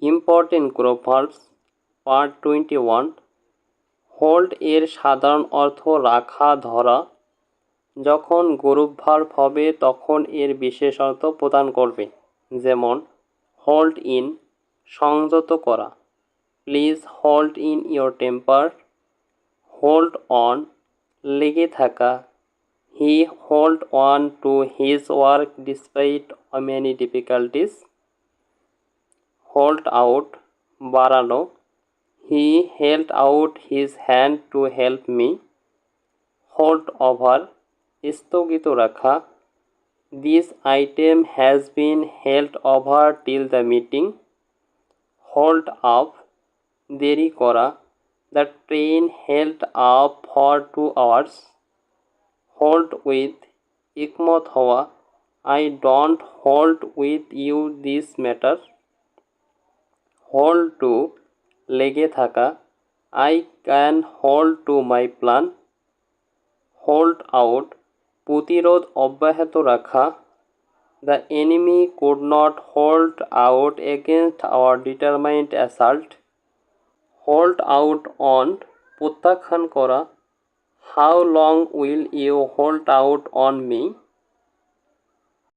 Important group verbs part 21। Hold এর সাধারণ অর্থ রাখা, ধরা। যখন গ্রুপ ভার্ব হবে তখন এর বিশেষ অর্থ প্রদান করবে। যেমন হোল্ড ইন, সংযত করা। Please hold in your temper. Hold on, লেগে থাকা। He hold on to his work despite many difficulties. Hold out, বাড়ানো। He held out his hand to help me. Hold over, স্থগিত রাখা। This item has been held over till the meeting. Hold up, দেরি করা। The train held up for 2 hours. Hold with, একমত হওয়া। I don't hold with you this matter. Hold two, লেগে থাকা। I can hold to my plan. Hold out, প্রতিরোধ অব্যাহত রাখা। The enemy could not hold out against our determined assault. Hold out on, প্রত্যাখ্যান করা। How long will you hold out on me.